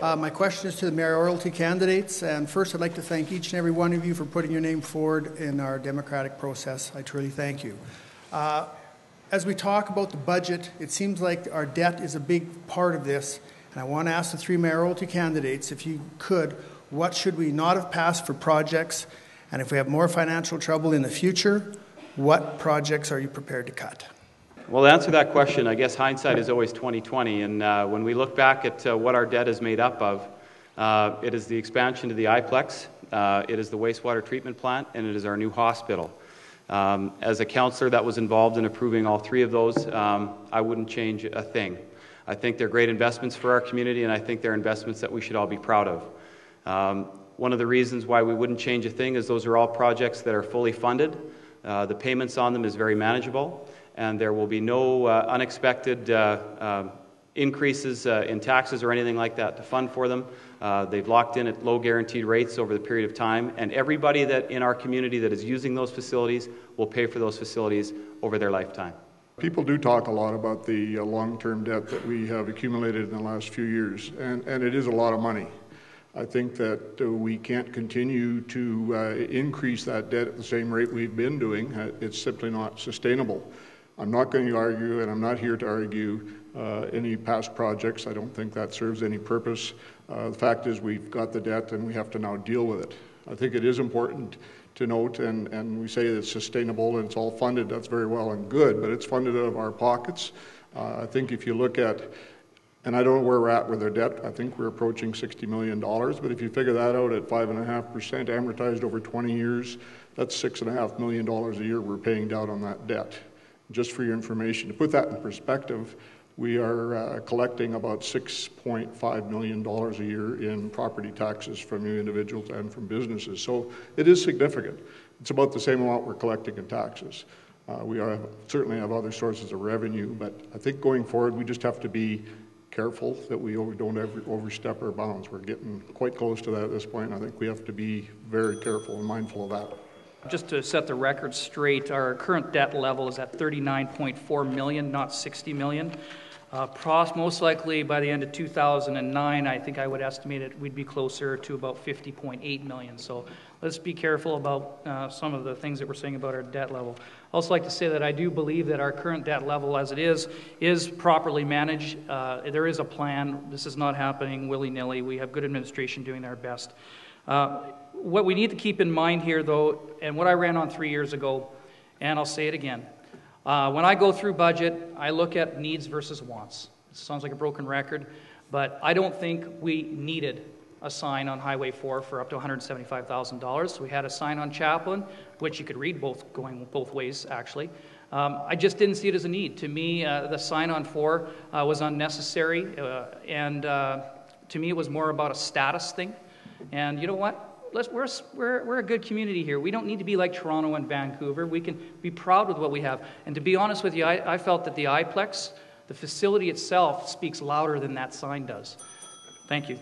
My question is to the mayoralty candidates, and first I'd like to thank each and every one of you for putting your name forward in our democratic process. I truly thank you. As we talk about the budget, it seems like our debt is a big part of this, and I want to ask the three mayoralty candidates, if you could, what should we not have passed for projects, and if we have more financial trouble in the future, what projects are you prepared to cut? Well, to answer that question, I guess hindsight is always 20/20, and when we look back at what our debt is made up of, it is the expansion to the IPLEX, it is the wastewater treatment plant, and it is our new hospital. As a councillor that was involved in approving all three of those, I wouldn't change a thing. I think they're great investments for our community, and I think they're investments that we should all be proud of. One of the reasons why we wouldn't change a thing is those are all projects that are fully funded. The payments on them is very manageable, and there will be no unexpected increases in taxes or anything like that to fund for them. They've locked in at low guaranteed rates over the period of time, and everybody that in our community that is using those facilities will pay for those facilities over their lifetime. People do talk a lot about the long-term debt that we have accumulated in the last few years, and it is a lot of money. I think that we can't continue to increase that debt at the same rate we've been doing. It's simply not sustainable. I'm not going to argue, and I'm not here to argue any past projects. I don't think that serves any purpose. The fact is we've got the debt and we have to now deal with it. I think it is important to note, and we say it's sustainable and it's all funded. That's very well and good, but it's funded out of our pockets. I think if you look at, and I don't know where we're at with our debt, I think we're approaching $60 million, but if you figure that out at 5.5% amortized over 20 years, that's $6.5 million a year we're paying down on that debt. Just for your information, to put that in perspective, we are collecting about $6.5 million a year in property taxes from you individuals and from businesses. So it is significant. It's about the same amount we're collecting in taxes. We certainly have other sources of revenue, but I think going forward we just have to be careful that we don't ever overstep our bounds. We're getting quite close to that at this point, and I think we have to be very careful and mindful of that. Just to set the record straight, our current debt level is at $39.4 million, not $60 million. Most likely by the end of 2009, I think I would estimate it we'd be closer to about $50.8 million. So let's be careful about some of the things that we're saying about our debt level. I'd also like to say that I do believe that our current debt level as it is properly managed. There is a plan. This is not happening willy-nilly. We have good administration doing their best. What we need to keep in mind here, though, and what I ran on 3 years ago, and I'll say it again, when I go through budget, I look at needs versus wants. It sounds like a broken record, but I don't think we needed a sign on Highway 4 for up to $175,000. We had a sign on Chaplin, which you could read going both ways, actually. I just didn't see it as a need. To me, the sign on 4 was unnecessary, and to me it was more about a status thing. And you know what? We're a good community here. We don't need to be like Toronto and Vancouver. We can be proud with what we have. And to be honest with you, I felt that the IPLEX, the facility itself, speaks louder than that sign does. Thank you.